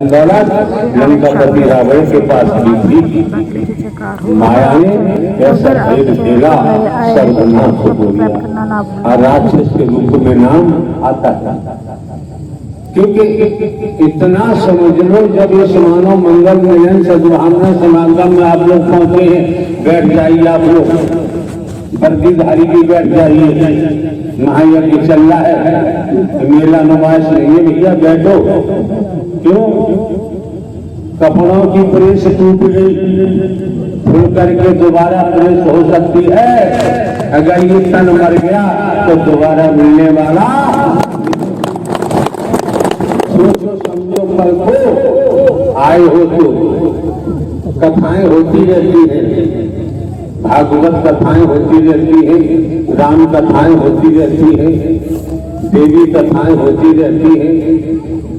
दौलत लंकापति रावण के पास भी थी। माया ने ऐसा खेल खेला, सर्वनाश हो गया और राक्षस के रूप में नाम आता था। क्योंकि इतना समझ लो, जब ये मानव मंगल मिलन सद्भावना समागम में आप लोग पहुंचे हैं, बैठ जाइए आप लोग, वर्दीधारी भी बैठ जाइए, महायज्ञ चल रहा है, मेला नुमाइश नहीं है भैया, बैठो। क्यों? कपड़ों की प्रेस टूट गई, खुल करके दोबारा प्रेस हो सकती है। अगर ये तन मर गया तो दोबारा मिलने वाला सोचो समझो कल को आए हो तो कथाएं होती रहती हैं, भागवत कथाएं होती रहती हैं, राम कथाएं होती रहती हैं, देवी कथाएं होती रहती हैं,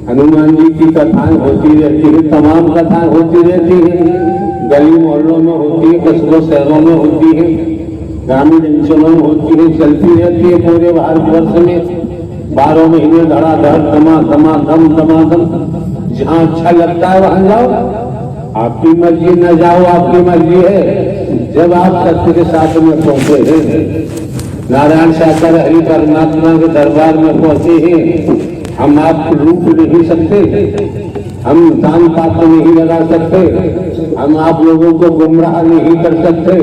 हनुमान जी की कथाएं होती रहती है, तमाम कथाएं होती रहती हैं। गली मोहल्लों में होती है, कस्बों शहरों में होती है, ग्रामीण अंचलों में होती है, चलती रहती है पूरे भारतवर्ष में 12 महीने धड़ाधड़ धमाधम। जहाँ अच्छा लगता है वहां जाओ, आपकी मर्जी, न जाओ आपकी मर्जी है। जब आप सत्य के साथ में पहुंचे हैं, नारायण साकार हरि परमात्मा के दरबार में पहुंचे हैं, हम आपको रूप नहीं सकते, हम दान पात्र नहीं लगा सकते, हम आप लोगों को गुमराह नहीं कर सकते,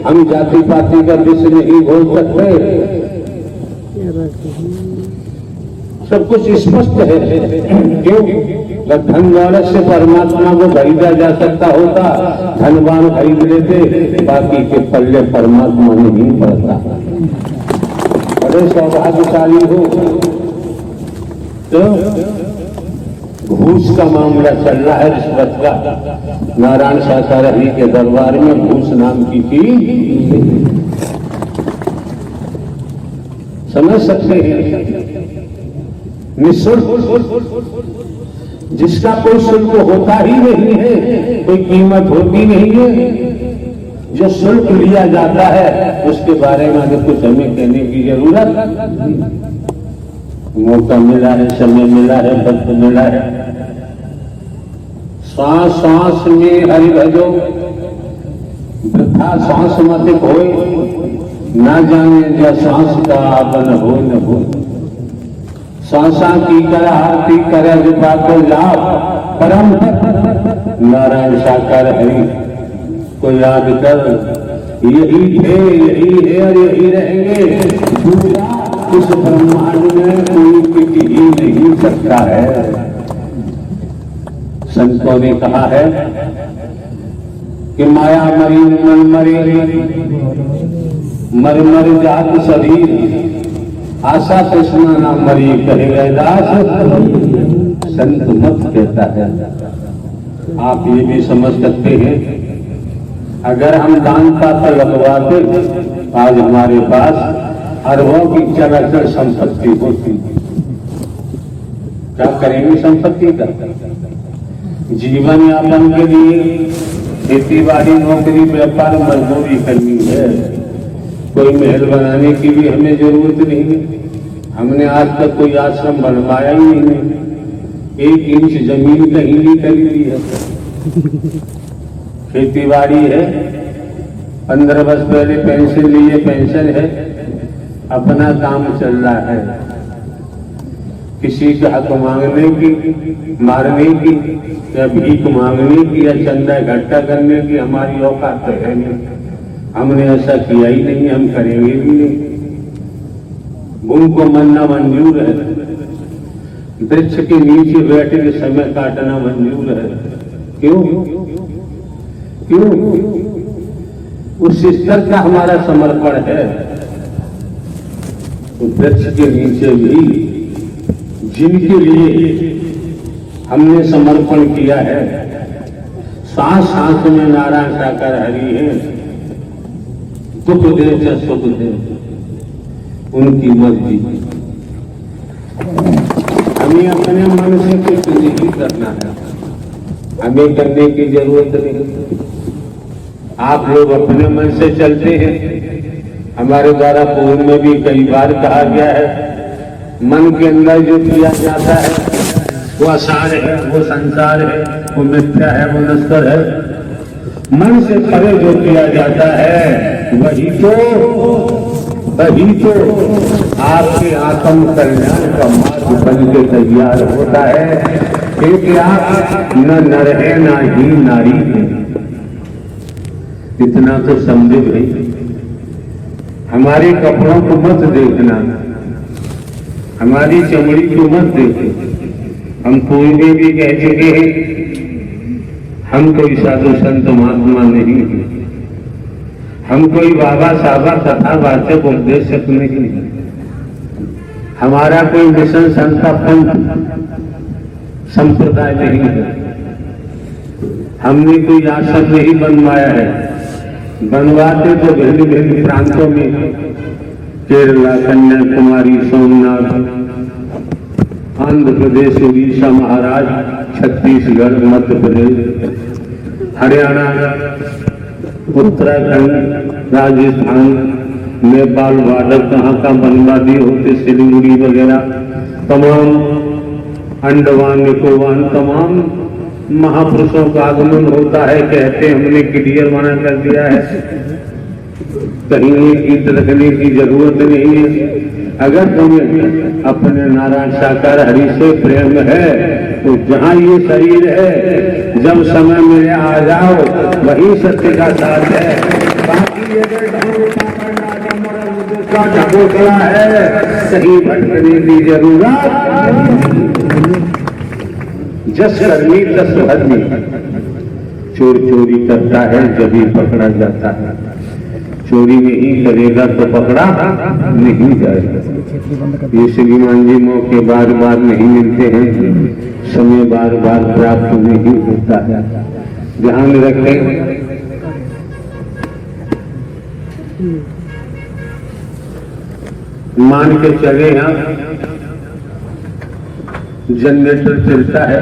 हम जाति पाति का विष नहीं बोल सकते। सब कुछ स्पष्ट है। क्यों? धन दौलत से परमात्मा को खरीदा जा सकता होता, धनवान खरीद लेते, बाकी के पल्ले परमात्मा नहीं पड़ता। बड़े सौभाग्यशाली हो। तो घूस का मामला चल रहा है, रिश्वत का। नारायण साकार हरि के दरबार में घूस नाम की चीज समझ सकते हैं, निःशुल्क, जिसका कोई शुल्क होता ही नहीं है, कोई कीमत होती नहीं है। जो शुल्क लिया जाता है उसके बारे में अगर कुछ हमें कहने की जरूरत, मौका मिला है, समय मिला है, वक्त मिला है। सांस सांस में हरि भजो, वृथा सांस मत खोए, ना जाने जो सांस का आपन हो न हो। सांसा की कर आरती करे विपा को लाभ, परम नारायण साकार हरि को याद कर। यही है और यही रहेंगे। इस ब्रह्मांड में कोई किसी ही नहीं सकता है। संतों ने कहा है कि माया मरी मन मरे, मर मर जात शरीर, आशा तृष्णा ना मरी कहे गए दास, संत मत कहता है। आप ये भी समझ सकते हैं, अगर हम दान पात्र लगवाते आज हमारे पास अरबों की चराचर संपत्ति होती, क्या करेंगे संपत्ति का? जीवन यापन के लिए खेती बाड़ी, नौकरी, व्यापार, मजदूरी करनी है। कोई महल बनाने की भी हमें जरूरत नहीं। हमने आज तक कोई आश्रम बनवाया ही नहीं, 1 इंच जमीन कहीं नहीं खरीदी है। खेती बाड़ी है, 15 वर्ष पहले पेंशन लिए, पेंशन है, अपना काम चल रहा है। किसी से हक मांगने की, मारने की, या भीख मांगने की, या चंदा इकट्ठा करने की हमारी औकात है नहीं। हमने ऐसा किया ही नहीं, हम करेंगे भी नहीं। भूख को मरना मंजूर है, वृक्ष के नीचे बैठ के समय काटना मंजूर है। क्यों? क्यों? उस स्तर का हमारा समर्पण है। तो वृक्ष के नीचे भी जिनके लिए हमने समर्पण किया है, सांस सांस में नारायण साकार हरि है, दुख दे या सुख दे, उनकी मर्जी। हमें अपने मन से कुछ नहीं करना है, हमें करने की जरूरत नहीं। आप लोग अपने मन से चलते हैं। हमारे द्वारा पूर्व में भी कई बार कहा गया है, मन के अंदर जो किया जाता है वो असार है, वो संसार है, वो मिथ्या है, वो नश्वर है। मन से परे जो किया जाता है वही तो आपके आत्म कल्याण का मार्ग बन के तैयार होता है। क्योंकि आप न नर है ना ही नारी है, इतना तो समझे भाई। हमारे कपड़ों को मत देखना, हमारी चमड़ी को मत देखो। हम कोई भी कह चुके हैं हम कोई साधु संत महात्मा नहीं है, हम कोई बाबा साबा कथावाचक उपदेशक नहीं है, हमारा कोई मिशन संस्था संप्रदाय नहीं है, हमने कोई आश्रम नहीं बनवाया है। बनवाते तो भिन्न भिन्न प्रांतों में, केरला, कन्याकुमारी, सोमनाथ, आंध्र प्रदेश, उड़ीसा, महाराष्ट्र, छत्तीसगढ़, मध्य प्रदेश, हरियाणा, उत्तराखंड, राजस्थान, नेपाल बॉर्डर, कहाँ का बनवा दिए होते, सिलीगुड़ी वगैरह, तमाम अंडमान निकोबार, तमाम महापुरुषों का आगमन होता है। कहते हमने क्लियर मना कर दिया है, कहीं गीत रखने की जरूरत नहीं है। अगर तुम्हें अपने नारायण साकार हरि से प्रेम है तो जहाँ ये शरीर है, जब समय मिले आ जाओ, वही सत्य का साथ है। बाकी ढकोसला है, सही भटकने की जरूरत। जस करनी तस भरनी, चोर चोरी करता है जब ही पकड़ा जाता है, चोरी नहीं करेगा तो पकड़ा नहीं जाएगा। ये श्रीमान जी मौके बार बार नहीं मिलते हैं, समय बार बार प्राप्त नहीं होता है। ध्यान रखें, मान के चले यहाँ जनरेटर चलता है,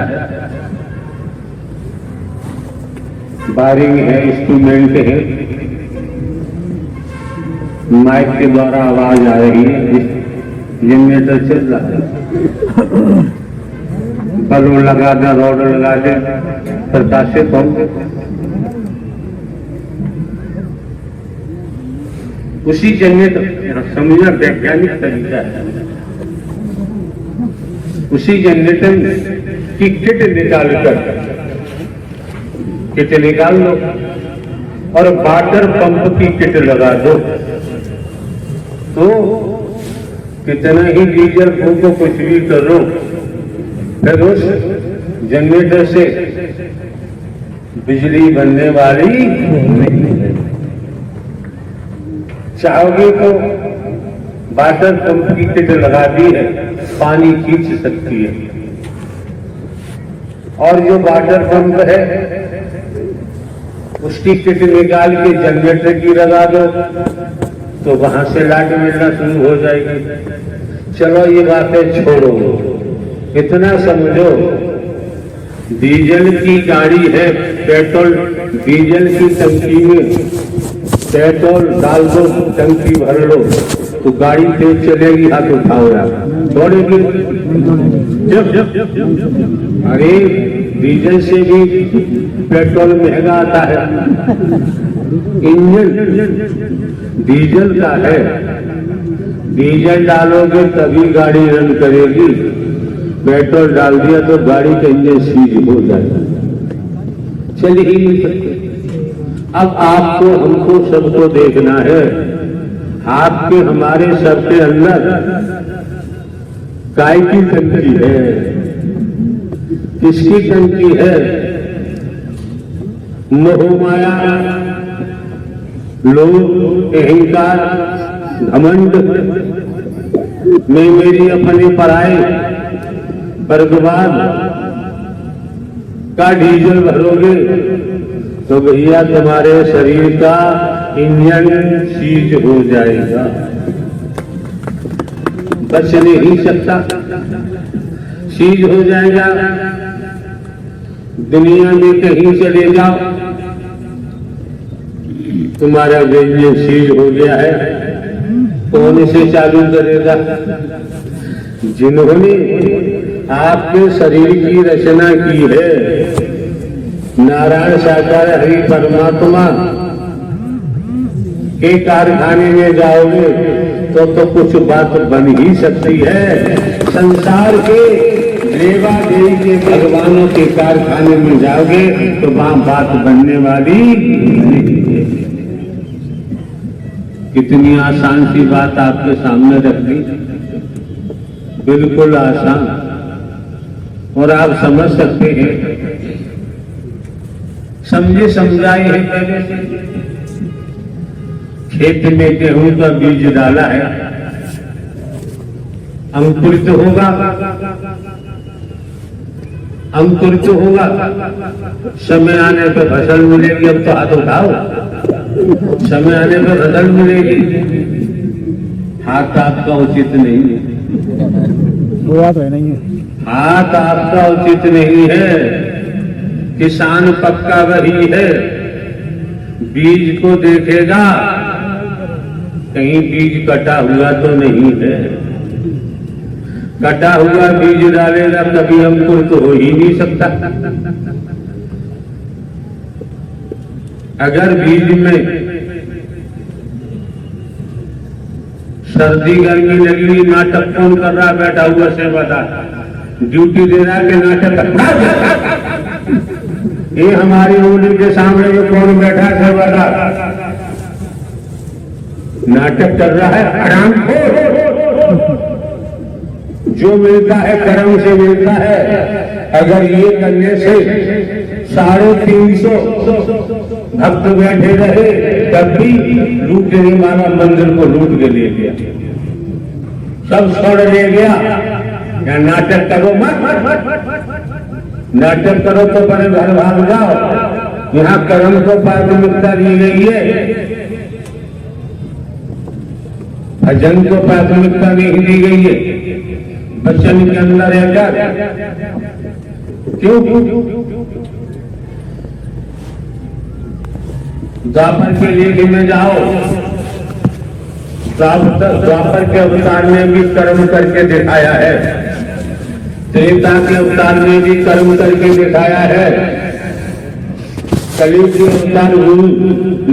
वायरिंग है, इंस्ट्रूमेंट है, माइक के द्वारा आवाज आ रही है, जनरेटर चल रहा है, बल्ब लगा दे, रॉड लगा दे, प्रकाशित हो। उसी जनरेटर, समझना वैज्ञानिक तरीका है, उसी जनरेटर की किट निकाल लो और वाटर पंप की किट लगा दो, तो कितना ही डीजल फूको, कुछ भी करो, फिर उस जनरेटर से बिजली बनने वाली नहीं है। चाहोगे तो वाटर पंप की किट लगा दी है, पानी खींच सकती है, और जो वाटर पंप है उसकी किट निकाल के जनरेटर की लगा दो तो वहां से लाइट मिलना शुरू हो जाएगी। चलो ये बातें छोड़ो, इतना समझो, डीजल की गाड़ी है, पेट्रोल डीजल की टंकी में पेट्रोल डाल दो, टंकी भर लो, तो गाड़ी तेज चलेगी, हाथ उठाओ यार, दौड़ेगी। अरे डीजल से भी पेट्रोल महंगा आता है, इंजन डीजल का है, डीजल डालोगे तभी गाड़ी रन करेगी, पेट्रोल डाल दिया तो गाड़ी का इंजन सीज हो जाएगा, चल ही नहीं सकते। अब आपको हमको सबको देखना है, आपके हमारे सबके अंदर काय की टंकी है, किसकी टंकी है? मोह माया, लोभ, अहंकार, घमंड में मेरी अपने पराए वर्गवाद का डीजल भरोगे तो भैया तुम्हारे शरीर का इंजन सीज हो जाएगा, बच नहीं सकता, सीज हो जाएगा। दुनिया में कहीं चले जाओ, तुम्हारा इंजन सीज हो गया है, कौन इसे चालू करेगा? जिन्होंने आपके शरीर की रचना की है नारायण साकार हरि परमात्मा के कारखाने में जाओगे तो कुछ बात बन ही सकती है। संसार के देवा देवी के भगवानों के कारखाने में जाओगे तो वहां बात बनने वाली नहीं है। कितनी आसान सी बात आपके सामने रख दी, बिल्कुल आसान, और आप समझ सकते हैं, समझे समझाए हैं। पहले से खेत में गेहूं का बीज डाला है, अंकुरित होगा, अंकुरित होगा, समय आने पर फसल मिलेगी। अब तो हाथ उठाओ, समय आने पर फसल मिलेगी। हाथ आपका उचित नहीं है, हाथ आपका उचित नहीं है। किसान पक्का वही है, बीज को देखेगा कहीं बीज कटा हुआ तो नहीं है। कटा हुआ बीज डालेगा कभी अंकुर तो हो ही नहीं सकता। अगर बीज में सर्दी गर्मी लगी, नाटक कौन कर रहा बैठा हुआ सेवादार, ड्यूटी दे रहा के नाटक ये हमारी उंगली के सामने में कौन बैठा सेवादार नाटक कर रहा है। आराम जो मिलता है कर्म से मिलता है। अगर ये करने से 350 भक्त बैठे रहे तब भी लूटने वाला मंदिर को लूट के ले गया, सब छोड़ ले गया। या नाटक करो मत, नाटक करो तो बड़े घर भाग जाओ। यहाँ कर्म को प्राथमिकता दी गई है, भजन को प्राथमिकता नहीं दी गई है। बच्चन के अंदर रहकर क्यों द्वापर के लेके में जाओ, द्वापर के अवतार में भी कर्म करके दिखाया है, त्रेता के अवतार में भी कर्म करके दिखाया है, कलयुग के अवतार गुरु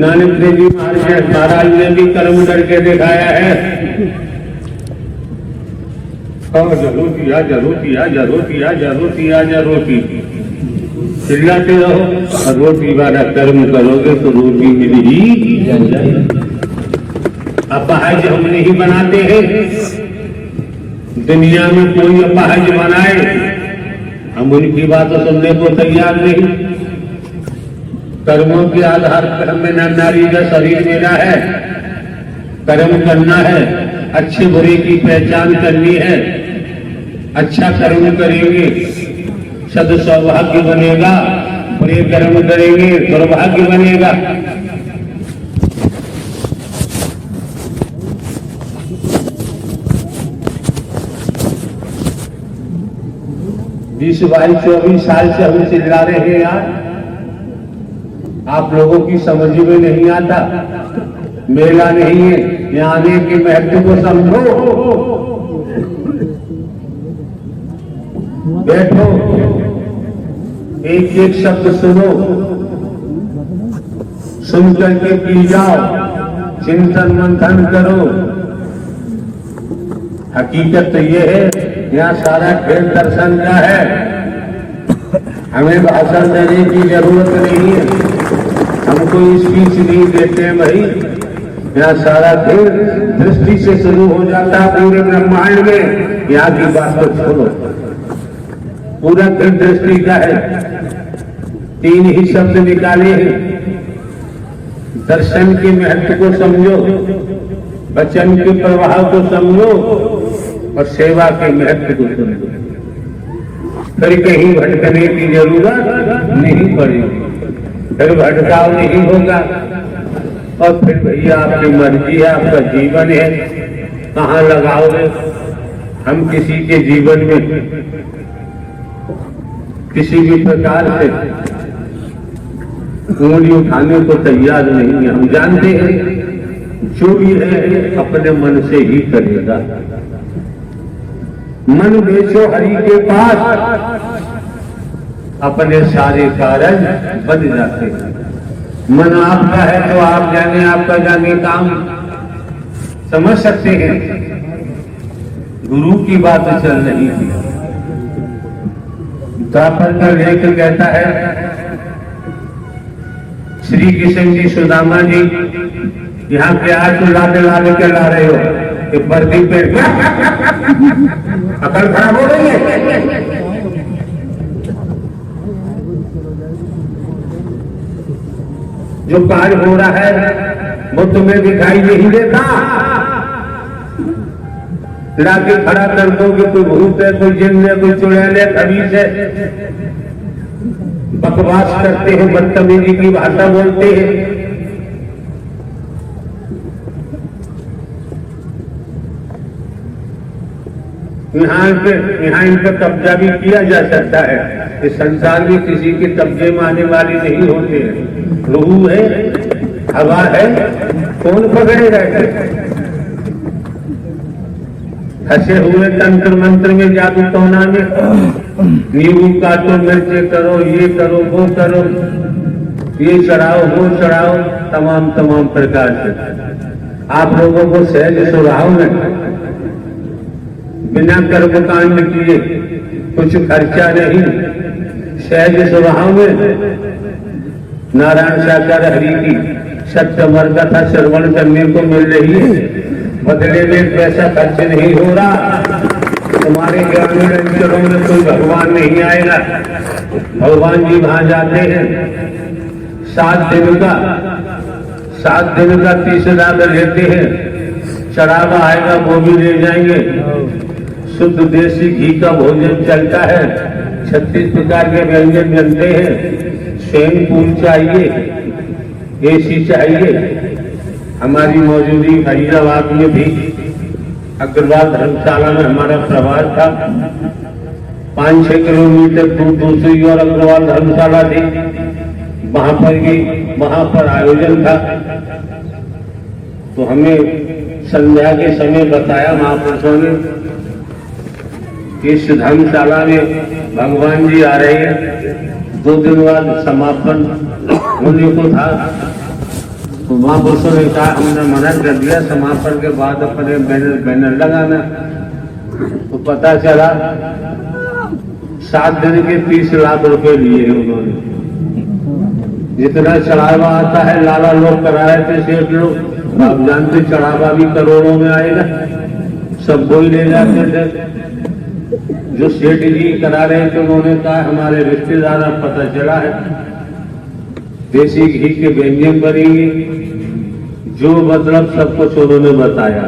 नानक देव जी महाराज ने भी कर्म करके दिखाया है। और जरूरती आ जरूरती आ जरूरती आ जरूरती आ जरूरती चिल्लाते रहो, और रोटी वाला कर्म करोगे तो रोटी मिल ही जाएगी। अपाहज हम नहीं बनाते हैं, दुनिया में कोई अपाहज बनाए हम उनकी बातों सुनने को तैयार नहीं। कर्मों के आधार पर हमें नारी का शरीर मिला है, कर्म करना है, अच्छे बुरे की पहचान करनी है। अच्छा कर्म करेंगे सद सौभाग्य बनेगा, बुरे कर्म करेंगे दुर्भाग्य बनेगा। बीस 22-24 साल से हम चिल्ला रहे हैं यार, आप लोगों की समझ में नहीं आता। मेला नहीं है, यहाँ आने के महत्व को समझो। बैठो, एक एक शब्द सुनो, सुन करके पी जाओ, चिंतन मंथन करो। हकीकत तो ये है, यहाँ सारा खेल दर्शन का है, हमें भाषण देने की जरूरत नहीं है, हमको स्पीच नहीं देते हैं भाई। यहाँ सारा खेल दृष्टि से शुरू हो जाता है पूरे ब्रह्मांड में। यहाँ की बात को छोड़ो, पूरा खेल दृष्टि का है। 3 ही शब्द निकाले हैं, दर्शन के महत्व को समझो, वचन के प्रवाह को समझो और सेवा के महत्व को समझो। फिर कहीं भटकने की जरूरत नहीं पड़ेगी, फिर भटकाव नहीं होगा। और फिर भैया आपकी मर्जी है, आपका जीवन है, कहाँ लगाओगे। हम किसी के जीवन में किसी भी प्रकार से उंगली उठाने को तैयार नहीं है। हम जानते हैं जो भी है अपने मन से ही करेगा। मन बेचो हरि के पास, अपने सारे कारण बन जाते हैं। मन आपका है तो आप जाने, आपका जाने काम समझ सकते हैं। गुरु की बात चल रही थी। द्वापर का लेख कहता है, श्री कृष्ण जी सुदामा जी यहाँ प्याज तो लादे के ला रहे हो, कि बर्दी पे अकल खराब हो रही है। जो कार्य हो रहा है वो तुम्हें दिखाई नहीं देता। लाके खड़ा कर दो कि कोई भूत है, कोई जिन है, कोई चुड़ैल है, खबीस है। बकवास करते हैं, बदतमीजी की भाषा बोलते हैं। यहाँ इन पर कब्जा भी किया जा सकता है। इस संसार में किसी के कब्जे में आने वाले नहीं होते हैं। रूह है, हवा है, कौन पकड़ेगा? फंसे हुए तंत्र मंत्र में, जादू टोना में, नींबू काटो, मिर्चे करो, ये करो, वो करो, ये चढ़ाओ, वो चढ़ाओ, तमाम प्रकार से आप लोगों को सहज सुराव में बिना कर्मकांड किए, कुछ खर्चा नहीं, सहज स्वभाव में नारायण साकार हरि की सत्य कथा श्रवण करने को मिल रही है। बदले में पैसा खर्च नहीं हो रहा। तुम्हारे ग्रामीण अंचलों में कोई भगवान नहीं आएगा। भगवान जी वहां जाते हैं 7 दिन का 30 लाख लेते हैं। चढ़ावा आएगा वो भी ले जाएंगे। शुद्ध देसी घी का भोजन चलता है। 36 प्रकार के व्यंजन बनते हैं। स्विमिंग पूल चाहिए, एसी चाहिए। हमारी मौजूदगी फरीदाबाद में भी अग्रवाल धर्मशाला में हमारा प्रभार था। 5-6 किलोमीटर दूर दूसरी और अग्रवाल धर्मशाला थी। वहां पर आयोजन था। तो हमें संध्या के समय बताया महापुरुषों ने, इस धर्मशाला में भगवान जी आ रहे हैं। 2 दिन बाद समापन होने को था। तो महापुरुषों ने कहा, हमने मना कर दिया समापन के बाद अपने बैनर लगाना। तो पता चला 7 दिन के 30 लाख रुपए लिए उन्होंने। जितना चढ़ावा आता है लाला लोग करा रहे थे, सेठ लोग। आप जानते चढ़ावा भी करोड़ों में आएगा, सब कोई ले जाते थे। जो सेठ जी करा रहे थे उन्होंने कहा, हमारे रिश्तेदार पता चला है देसी घी के व्यंजन बनेंगे, जो मतलब सब कुछ उन्होंने बताया।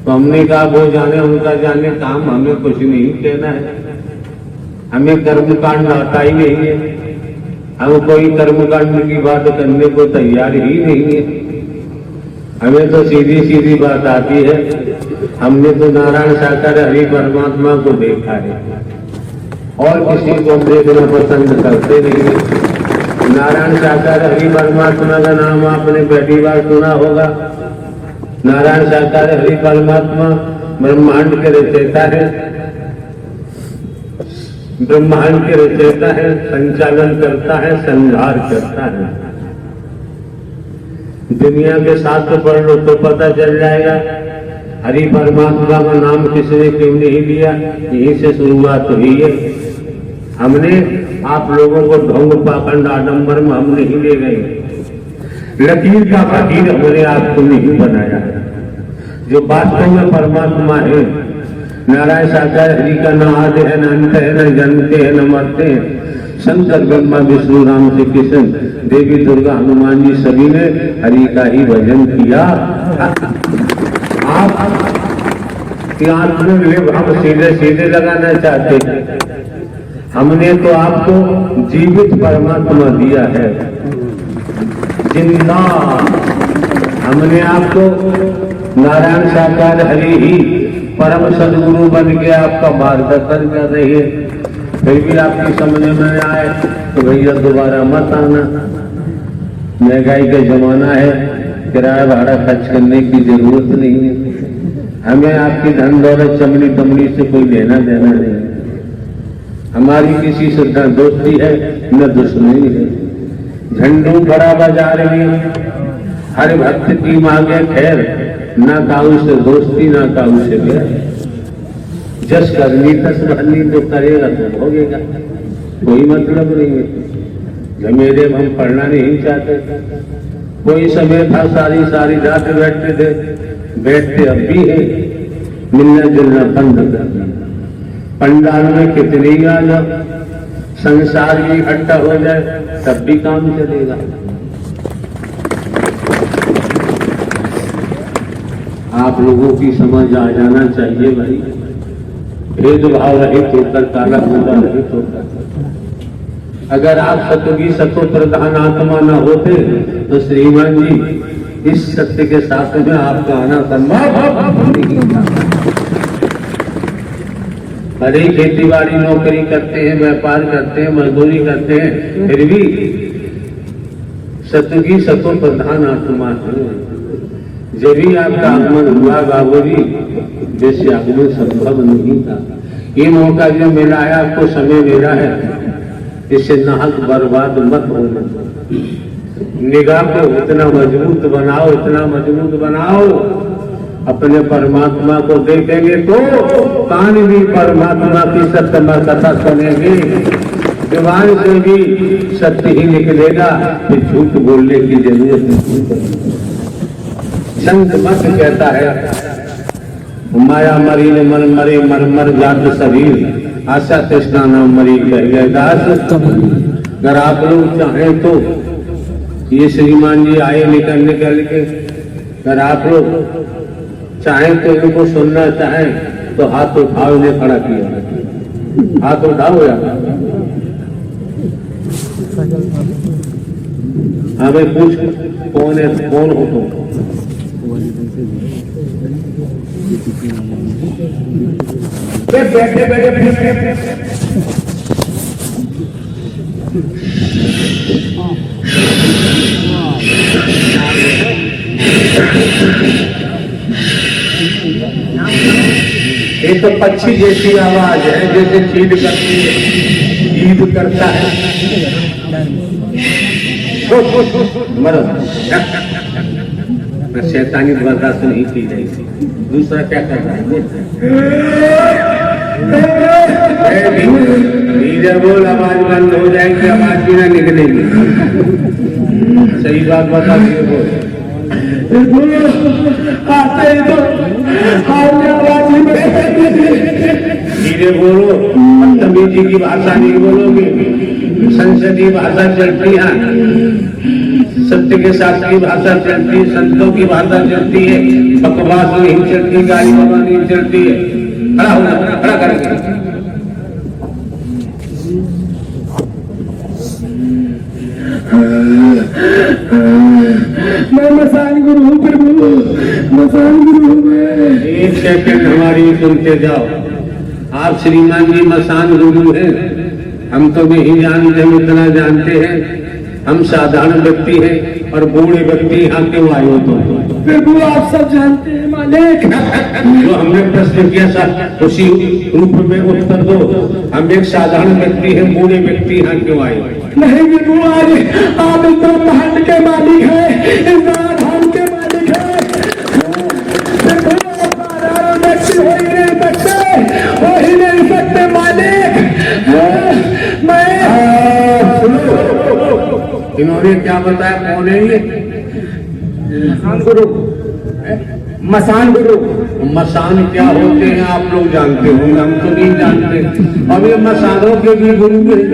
तो हमने कहा वो जाने, उनका जाने काम, हमें कुछ नहीं कहना है। हमें कर्मकांड आता ही नहीं है। हम कोई कर्मकांड की बात करने को तैयार ही नहीं है। हमें तो सीधी सीधी बात आती है। हमने तो नारायण साकार हरि परमात्मा को देखा है और किसी को देखना पसंद करते नहीं। नारायण साकार हरि परमात्मा का नाम आपने पहली बार सुना होगा। नारायण साकार हरि परमात्मा ब्रह्मांड के रचयिता है। ब्रह्मांड के रचयिता है, संचालन करता है, संहार करता है। दुनिया के शास्त्र पढ़ लो तो पता चल जाएगा हरि परमात्मा का नाम किसने क्यों नहीं लिया। यहीं से शुरुआत हुई है। हमने आप लोगों को ढोंग पाखंड आडंबर में हम नहीं ले गए। लकीर का फकीर हमने आपको नहीं बनाया। जो वास्तव में परमात्मा है, नारायण साकार हरि का न आदि है, न अंत है, न जन्मते है, न मरते हैं। शंकर ब्रह्मा विष्णु राम श्री कृष्ण देवी दुर्गा हनुमान जी सभी ने हरि का ही भजन किया। आप हम सीधे लगाना चाहते हैं। हमने तो आपको जीवित परमात्मा दिया है, जिंदा। हमने आपको नारायण साकार हरि ही परम सदगुरु बन के आपका मार्गदर्शन कर रही है। फिर भी आपकी समझ में आए तो भैया दोबारा मत आना। महंगाई का जमाना है, किराया भाड़ा खर्च करने की जरूरत नहीं है। हमें आपकी धन दौलत चमड़ी तमड़ी से कोई लेना देना नहीं। हमारी किसी से न दोस्ती है न दुश्मनी है। झंडू बड़ा बाजार में हर भक्त की मांगे खैर, ना काऊ से दोस्ती ना काऊ से बैर। जस करनी तस भरनी, तो करेगा तो भोगेगा, कोई मतलब नहीं है। जमेरे हम पढ़ना नहीं चाहते। कोई समय था सारी सारी रात बैठते थे, बैठते अब भी है। मिलना जुलना बंद कर दिया। पंडाल में कितनी आ जाओ, संसार भी इकट्ठा हो जाए तब भी काम चलेगा। आप लोगों की समझ आ जाना चाहिए भाई। भेदभाव रहित होकर, काला धंधा रहित होकर। अगर आप सतोगी सतो प्रधान आत्मा न होते तो श्रीमान जी इस सत्य के साथ में आपका आना संभव नहीं था। अरे खेती बाड़ी नौकरी करते हैं, व्यापार करते हैं, मजदूरी करते हैं, फिर भी सतोगी सतो प्रधान आत्मा है। जब भी आपका आगमन हुआ बाबूजी, जैसे आगमन संभव नहीं था। ये मौका जो मिला है, आपको समय मिला है, इससे नाहक बर्बाद मत होना। निगाह को इतना मजबूत बनाओ, इतना मजबूत बनाओ, अपने परमात्मा को देखेंगे तो कान भी परमात्मा की सत्य कथा सुनेंगे, जुबान से भी सत्य ही निकलेगा, फिर झूठ बोलने की जरूरत नहीं। संत मत कहता है माया मरी ने मन मरे, मर मर जात शरीर, आशा तृष्णा न मरी कह दास। अगर आप लोग चाहें तो ये श्रीमान जी आए निकल के, अगर आप लोग चाहें तो इनको सुनना चाहें तो हाथ उठाओ। ने खड़ा किया, हाथ उठाओ या हमें पूछ कौन है, कौन हो तुम? बैठे बैठे ये तो पक्षी जैसी आवाज है, जैसे चीड़ करती है, ईद करता है। शैतानी बर्दाश्त नहीं की जाएगी। दूसरा क्या कर रहा है? धीरे बोल, आवाज बंद हो जाएगी, आवाज भी ना निकलेगी। सही बात बता दिए बोल। धीरे बोलो, बदतमीजी की भाषा नहीं बोलोगे, संसदीय भाषा चलती है, सत्य के साथ की भाषा चलती है, संतों की भाषा चलती है, बकवास नहीं चलती, गाली बाबा नहीं चलती है। खड़ा होना, खड़ा करेंगे। मैं मसान गुरु हूँ प्रभु, मसान गुरु हूँ मैं। एक सेकंड हमारी सुनते जाओ। आप श्रीमान जी मसान गुरु हैं, हम तो नहीं जानते, हम इतना जानते हैं हम साधारण व्यक्ति हैं और बूढ़े व्यक्ति यहाँ क्यों आए हो? तो प्रभु आप सब जानते हैं मालिक। जो हमने प्रश्न किया था उसी रूप में उत्तर दो। हम एक साधारण व्यक्ति हैं, बूढ़े व्यक्ति यहाँ क्यों आए? नहीं प्रभु, आज आप इस ब्रह्मांड के मालिक हैं, इस ब्रह्मांड के मालिक हैं। साधारण व्यक्ति हो ही नहीं सकते, हो ही नहीं सकते मालिक। मैं इन्होंने क्या बताया, कौन है ये? मसान गुरु। मसान गुरु। मसान क्या होते हैं आप लोग जानते होंगे, हम तो नहीं जानते। अब ये मसानों के भी गुरु हैं।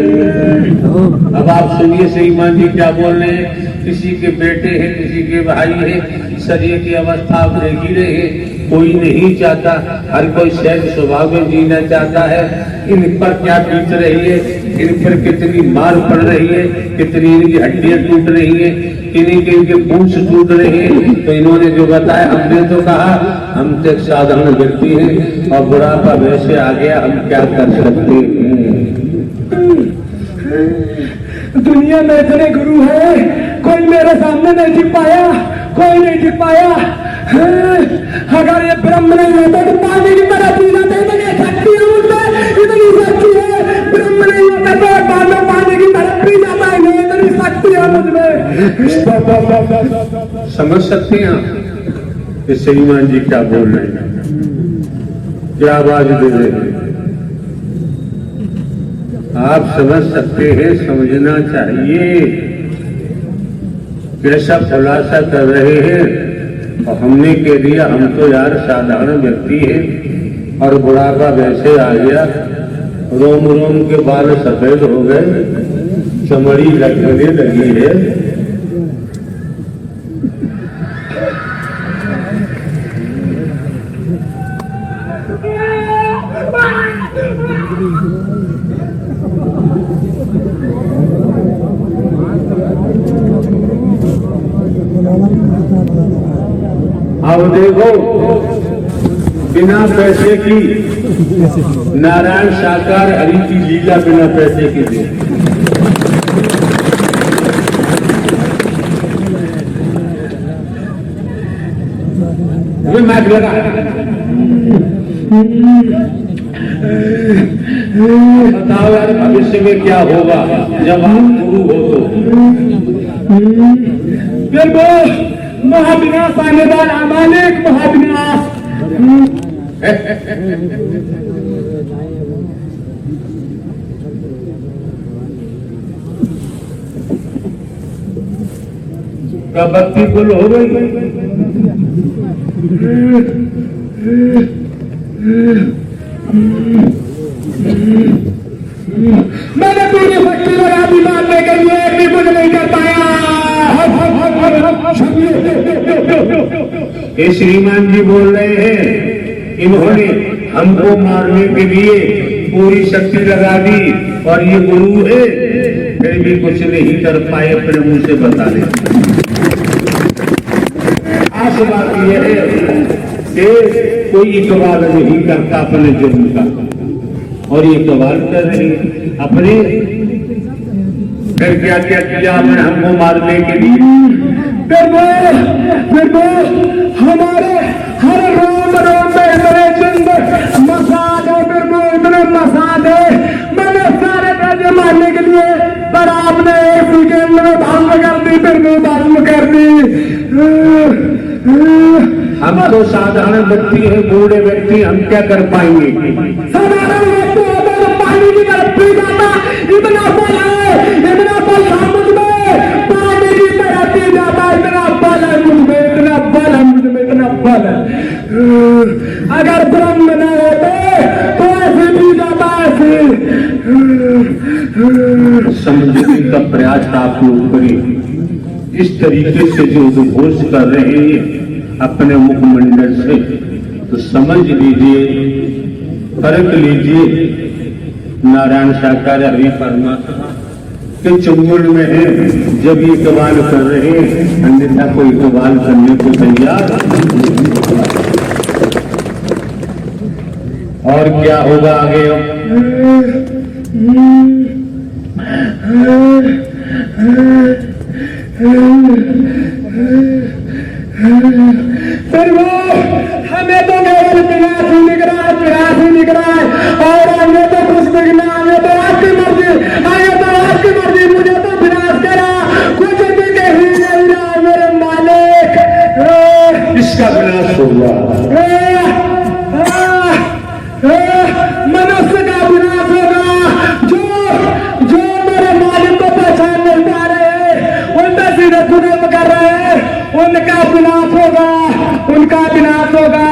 अब आप सुनिए श्रीमान जी क्या बोल रहे हैं। किसी के बेटे हैं, किसी के भाई हैं, शरीर की अवस्था आप देख ही रहे हैं, कोई नहीं चाहता, हर कोई सहज स्वभाव में जीना चाहता है। इन पर क्या बीत रही है, इन पर कितनी मार पड़ रही है, कितनी इनकी हड्डियां टूट रही है, किन्हीं के इनके पूंछ टूट रहे हैं। तो इन्होंने जो बताया, हमने तो कहा हम तो एक साधारण व्यक्ति हैं और बुढ़ापा वैसे आ गया, हम क्या कर सकते हैं। दुनिया में इतने गुरु हैं, कोई मेरे सामने नहीं टिक पाया, कोई नहीं टिक पाया। अगर ये ब्रह्म नहीं होता तो पानी की तरह पी जाते, इतनी शक्ति है उसमें, इतनी शक्ति है। ब्रह्म नहीं होता तो पानी की तरह पी जाता है, नहीं इतनी शक्ति है मुझमें। समझ सकते हैं आप कि श्रीमान जी क्या बोल रहे हैं, क्या आवाज दे रहे हैं? आप समझ सकते हैं, समझना चाहिए। कैसा खुलासा कर रहे हैं। और हमने कह दिया हम तो यार साधारण व्यक्ति हैं, और बुढ़ापा वैसे आ गया, रोम रोम के बाल सफेद हो गए, चमड़ी लगने लगी है। अब देखो, बिना पैसे की नारायण साकार हरि की लीला बिना पैसे की थी। मैच लगा, बताओ यार भविष्य में क्या होगा जब आप गुरु हो तो? बिल्कुल महाविनाश आने वाला, मालिक महाविनाश। का बत्ती गुल हो गई। मैंने पूरी शक्ति लगा दी मारने के लिए, भी कुछ नहीं कर पाया। ये श्रीमान जी बोल रहे हैं, इन्होंने हमको मारने के लिए पूरी शक्ति लगा दी, और ये गुरु है फिर भी कुछ नहीं कर पाए, अपने मुंह से बता रहे। आस बात यह है कि कोई इकबाल नहीं करता अपने जुर्म का, और ये इकबाल कर रहे अपने। फिर क्या क्या किया मैं हमको मारने के लिए? फिर वो हमारे हर रोम रोम में इतने चिन्ह मसाज है, फिर वो इतने मसाज है। मैंने सारे राज्य मारने के लिए, पर आपने एक सेकेंड में भंग कर दी, फिर वो भस्म कर दी। हम तो साधारण व्यक्ति है, बूढ़े व्यक्ति, हम क्या कर पाएंगे? साधारण व्यक्ति होता तो पानी की तरफ पी जाता। इतना बल है, इतना बल है मुझमें, पानी की तरह पी जाता। इतना बल है मुझमें, इतना बल है मुझमें, इतना बल है। अगर ब्रह्म न होते तो ऐसे पी जाता, ऐसे। समझने का प्रयास आप लोग करें। इस तरीके से जो उद्घोष कर रहे हैं अपने मुखमंडल से, तो समझ लीजिए, परख लीजिए, नारायण साकार हरि परमात्मा के चुंगल में है जब ये इकबाल कर रहे हैं, अन्यथा कोई इकबाल करने को तैयार। और क्या होगा आगे? फिर वो हमें तो केवल विनाश ही दिख रहा है, विनाश ही दिख रहा है, और हमें तो कुछ दिखना, हमें तो आपकी मर्जी, हमें तो आपकी मर्जी। मुझे तो विनाश करा, कुछ दिख ही नहीं रहा मेरे मालिक। इसका विनाश होगा, मनुष्य का विनाश होगा। जो मेरे मालिक को पहचान नहीं पा रहे, उनका सीधे जुर्म कर रहे हैं, उनका विनाश होगा, उनका विनाश होगा।